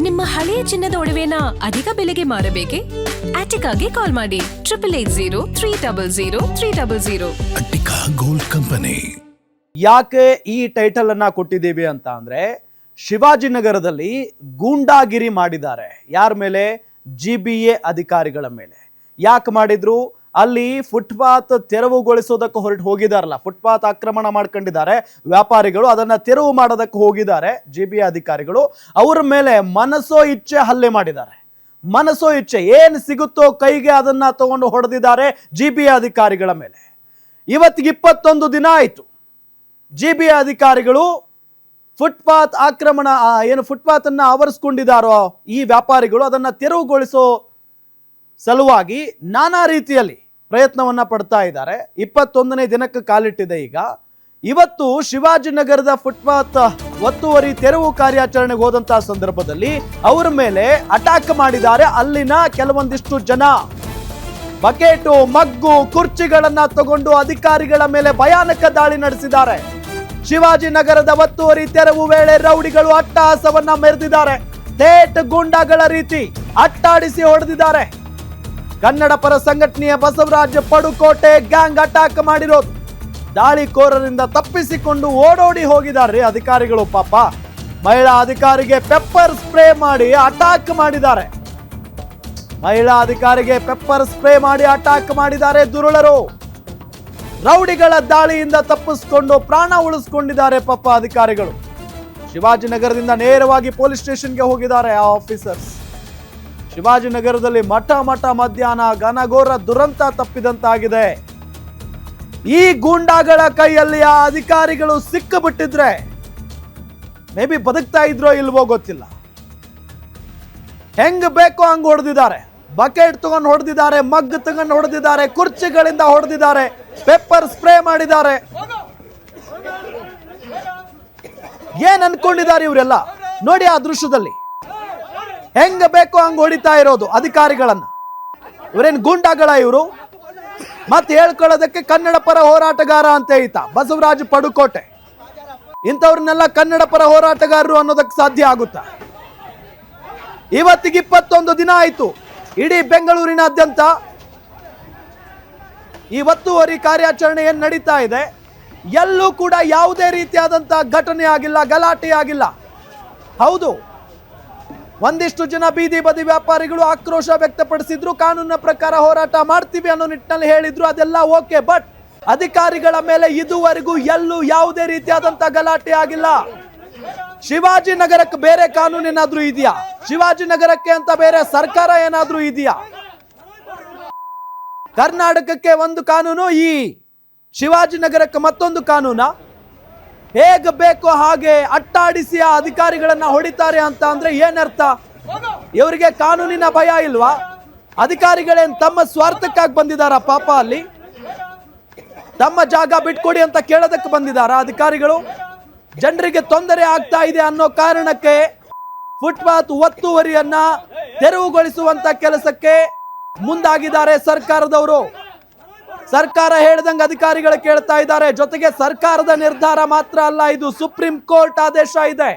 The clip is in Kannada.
ನಿಮ್ಮ ಹಳೆಯ ಚಿನ್ನದ ಒಡವೆನ ಅಧಿಕ ಬೆಲೆಗೆ ಮಾರಬೇಕೆ? ಆಟಿಕಾಗೆ ಕಾಲ್ ಮಾಡಿ 8880 ಅಟ್ಟಿಕಾ ಗೋಲ್ಡ್ ಕಂಪನಿ. ಯಾಕೆ ಈ ಟೈಟಲ್ ಅನ್ನ ಕೊಟ್ಟಿದ್ದೀವಿ ಅಂತ ಅಂದ್ರೆ, ಶಿವಾಜಿನಗರದಲ್ಲಿ ಗೂಂಡಾಗಿರಿ ಮಾಡಿದ್ದಾರೆ. ಯಾರ ಮೇಲೆ? GBA ಅಧಿಕಾರಿಗಳ ಮೇಲೆ. ಯಾಕೆ ಮಾಡಿದ್ರು? ಅಲ್ಲಿ ಫುಟ್ಪಾತ್ ತೆರವುಗೊಳಿಸೋದಕ್ಕೆ ಹೋಗಿದಾರಲ್ಲ, ಫುಟ್ಪಾತ್ ಆಕ್ರಮಣ ಮಾಡ್ಕೊಂಡಿದ್ದಾರೆ ವ್ಯಾಪಾರಿಗಳು, ಅದನ್ನ ತೆರವು ಮಾಡೋದಕ್ಕೆ ಹೋಗಿದ್ದಾರೆ GBA ಅಧಿಕಾರಿಗಳು. ಅವರ ಮೇಲೆ ಮನಸೋ ಇಚ್ಛೆ ಹಲ್ಲೆ ಮಾಡಿದ್ದಾರೆ. ಮನಸೋ ಇಚ್ಛೆ ಏನ್ ಸಿಗುತ್ತೋ ಕೈಗೆ ಅದನ್ನ ತಗೊಂಡು ಹೊಡೆದಿದ್ದಾರೆ GBA ಅಧಿಕಾರಿಗಳ ಮೇಲೆ. ಇವತ್ತಿಗೆ 21 ದಿನ ಆಯ್ತು. GBA ಅಧಿಕಾರಿಗಳು ಫುಟ್ಪಾತ್ ಆಕ್ರಮಣ ಏನು ಫುಟ್ಪಾತ್ ಅನ್ನ ಆವರಿಸಿಕೊಂಡಿದ್ದಾರೋ ಈ ವ್ಯಾಪಾರಿಗಳು, ಅದನ್ನ ತೆರವುಗೊಳಿಸೋ ಸಲುವಾಗಿ ನಾನಾ ರೀತಿಯಲ್ಲಿ ಪ್ರಯತ್ನವನ್ನ ಪಡ್ತಾ ಇದ್ದಾರೆ. 21ನೇ ದಿನಕ್ಕೆ ಕಾಲಿಟ್ಟಿದೆ. ಈಗ ಇವತ್ತು ಶಿವಾಜಿನಗರದ ಫುಟ್ಪಾತ್ ಒತ್ತುವರಿ ತೆರವು ಕಾರ್ಯಾಚರಣೆಗೆ ಹೋದಂತಹ ಸಂದರ್ಭದಲ್ಲಿ ಅವರ ಮೇಲೆ ಅಟ್ಯಾಕ್ ಮಾಡಿದ್ದಾರೆ. ಅಲ್ಲಿನ ಕೆಲವೊಂದಿಷ್ಟು ಜನ ಬಕೆಟು, ಮಗ್ಗು, ಕುರ್ಚಿಗಳನ್ನ ತಗೊಂಡು ಅಧಿಕಾರಿಗಳ ಮೇಲೆ ಭಯಾನಕ ದಾಳಿ ನಡೆಸಿದ್ದಾರೆ. ಶಿವಾಜಿನಗರದ ಒತ್ತುವರಿ ತೆರವು ವೇಳೆ ರೌಡಿಗಳು ಅಟ್ಟಹಾಸವನ್ನ ಮೆರೆದಿದ್ದಾರೆ. ಥೇಟ್ ಗೂಂಡಾಗಳ ರೀತಿ ಅಟ್ಟಾಡಿಸಿ ಹೊಡೆದಿದ್ದಾರೆ. ಕನ್ನಡ ಪರ ಸಂಘಟನೆಯ ಬಸವರಾಜ ಪಡುಕೋಟೆ ಗ್ಯಾಂಗ್ ಅಟ್ಯಾಕ್ ಮಾಡಿರೋದು. ದಾಳಿಕೋರರಿಂದ ತಪ್ಪಿಸಿಕೊಂಡು ಓಡೋಡಿ ಹೋಗಿದ್ದಾರೆ ಅಧಿಕಾರಿಗಳು. ಪಾಪ ಮಹಿಳಾ ಅಧಿಕಾರಿಗೆ ಪೆಪ್ಪರ್ ಸ್ಪ್ರೇ ಮಾಡಿ ಅಟ್ಯಾಕ್ ಮಾಡಿದ್ದಾರೆ. ಮಹಿಳಾ ಅಧಿಕಾರಿಗೆ ಪೆಪ್ಪರ್ ಸ್ಪ್ರೇ ಮಾಡಿ ಅಟ್ಯಾಕ್ ಮಾಡಿದ್ದಾರೆ ದುರುಳರು. ರೌಡಿಗಳ ದಾಳಿಯಿಂದ ತಪ್ಪಿಸಿಕೊಂಡು ಪ್ರಾಣ ಉಳಿಸಿಕೊಂಡಿದ್ದಾರೆ ಪಾಪ ಅಧಿಕಾರಿಗಳು. ಶಿವಾಜಿನಗರದಿಂದ ನೇರವಾಗಿ ಪೊಲೀಸ್ ಸ್ಟೇಷನ್ಗೆ ಹೋಗಿದ್ದಾರೆ ಆ ಆಫೀಸರ್ಸ್. ಶಿವಾಜಿನಗರದಲ್ಲಿ ಮಠ ಮಧ್ಯಾಹ್ನ ಘನಘೋರ ದುರಂತ ತಪ್ಪಿದಂತಾಗಿದೆ. ಈ ಗೂಂಡಾಗಳ ಕೈಯಲ್ಲಿ ಆ ಅಧಿಕಾರಿಗಳು ಸಿಕ್ಕಿಬಿಟ್ಟಿದ್ರೆ ಮೇ ಬಿ ಬದುಕ್ತಾ ಇದ್ರೋ ಇಲ್ವೋ ಗೊತ್ತಿಲ್ಲ. ಹೆಂಗ್ ಬೇಕೋ ಹಂಗ್ ಹೊಡೆದಿದ್ದಾರೆ. ಬಕೆಟ್ ತಗೊಂಡು ಹೊಡೆದಿದ್ದಾರೆ, ಮಗ್ ತಗೊಂಡು ಹೊಡೆದಿದ್ದಾರೆ, ಕುರ್ಚಿಗಳಿಂದ ಹೊಡೆದಿದ್ದಾರೆ, ಪೆಪ್ಪರ್ ಸ್ಪ್ರೇ ಮಾಡಿದ್ದಾರೆ. ಏನ್ ಅನ್ಕೊಂಡಿದ್ದಾರೆ ಇವರೆಲ್ಲ ನೋಡಿ. ಆ ದೃಶ್ಯದಲ್ಲಿ ಹೆಂಗ ಬೇಕೋ ಹಂಗ ಹೊಡಿತಾ ಇರೋದು ಅಧಿಕಾರಿಗಳನ್ನ. ಇವರೇನ್ ಗೂಂಡಾಗಳ ಇವರು? ಮತ್ತೆ ಹೇಳ್ಕೊಳ್ಳೋದಕ್ಕೆ ಕನ್ನಡ ಪರ ಹೋರಾಟಗಾರ ಅಂತ ಈತ ಬಸವರಾಜ ಪಡುಕೋಟೆ. ಇಂಥವ್ರನ್ನೆಲ್ಲ ಕನ್ನಡ ಪರ ಹೋರಾಟಗಾರರು ಅನ್ನೋದಕ್ಕೆ ಸಾಧ್ಯ ಆಗುತ್ತಾ? ಇವತ್ತಿಗೆ 21 ದಿನ ಆಯ್ತು. ಇಡೀ ಬೆಂಗಳೂರಿನಾದ್ಯಂತ ಈ ಒತ್ತುವರಿ ಕಾರ್ಯಾಚರಣೆ ಏನ್ ನಡೀತಾ ಇದೆ, ಎಲ್ಲೂ ಕೂಡ ಯಾವುದೇ ರೀತಿಯಾದಂತಹ ಘಟನೆ ಆಗಿಲ್ಲ, ಗಲಾಟೆ ಆಗಿಲ್ಲ. ಹೌದು, ಒಂದಿಷ್ಟು ಜನ ಬೀದಿ ಬದಿ ವ್ಯಾಪಾರಿಗಳು ಆಕ್ರೋಶ ವ್ಯಕ್ತಪಡಿಸಿದ್ರು, ಕಾನೂನಿನ ಪ್ರಕಾರ ಹೋರಾಟ ಮಾಡ್ತೀವಿ ಅನ್ನೋ ನಿಟ್ಟಿನಲ್ಲಿ ಹೇಳಿದ್ರು, ಅದೆಲ್ಲ ಓಕೆ. ಬಟ್ ಅಧಿಕಾರಿಗಳ ಮೇಲೆ ಇದುವರೆಗೂ ಎಲ್ಲೂ ಯಾವುದೇ ರೀತಿಯಾದಂತಹ ಗಲಾಟೆ ಆಗಿಲ್ಲ. ಶಿವಾಜಿನಗರಕ್ಕೆ ಬೇರೆ ಕಾನೂನು ಏನಾದ್ರೂ ಇದೆಯಾ? ಶಿವಾಜಿನಗರಕ್ಕೆ ಅಂತ ಬೇರೆ ಸರ್ಕಾರ ಏನಾದ್ರೂ ಇದೆಯಾ? ಕರ್ನಾಟಕಕ್ಕೆ ಒಂದು ಕಾನೂನು, ಈ ಶಿವಾಜಿನಗರಕ್ಕೆ ಮತ್ತೊಂದು ಕಾನೂನ. ಹೇಗೆ ಬೇಕೋ ಹಾಗೆ ಅಟ್ಟಾಡಿಸಿ ಆ ಅಧಿಕಾರಿಗಳನ್ನ ಹೊಡಿತಾರೆ ಅಂತ ಅಂದ್ರೆ ಏನರ್ಥ? ಇವರಿಗೆ ಕಾನೂನಿನ ಭಯ ಇಲ್ವಾ? ಅಧಿಕಾರಿಗಳೇನ್ ತಮ್ಮ ಸ್ವಾರ್ಥಕ್ಕಾಗಿ ಬಂದಿದಾರ? ಪಾಪ ಅಲ್ಲಿ ತಮ್ಮ ಜಾಗ ಬಿಟ್ಕೊಡಿ ಅಂತ ಕೇಳೋದಕ್ಕೆ ಬಂದಿದಾರ ಅಧಿಕಾರಿಗಳು? ಜನರಿಗೆ ತೊಂದರೆ ಆಗ್ತಾ ಇದೆ ಅನ್ನೋ ಕಾರಣಕ್ಕೆ ಫುಟ್ಪಾತ್ ಒತ್ತುವರಿಯನ್ನ ತೆರವುಗೊಳಿಸುವಂತ ಕೆಲಸಕ್ಕೆ ಮುಂದಾಗಿದ್ದಾರೆ ಸರ್ಕಾರದವರು. ಸರ್ಕಾರ ಹೇಳ್ದಂಗೆ ಅಧಿಕಾರಿಗಳು ಕೇಳ್ತಾ ಇದ್ದಾರೆ. ಜೊತೆಗೆ ಸರ್ಕಾರದ ನಿರ್ಧಾರ ಮಾತ್ರ ಅಲ್ಲ, ಇದು ಸುಪ್ರೀಂ ಕೋರ್ಟ್ ಆದೇಶ ಇದೆ.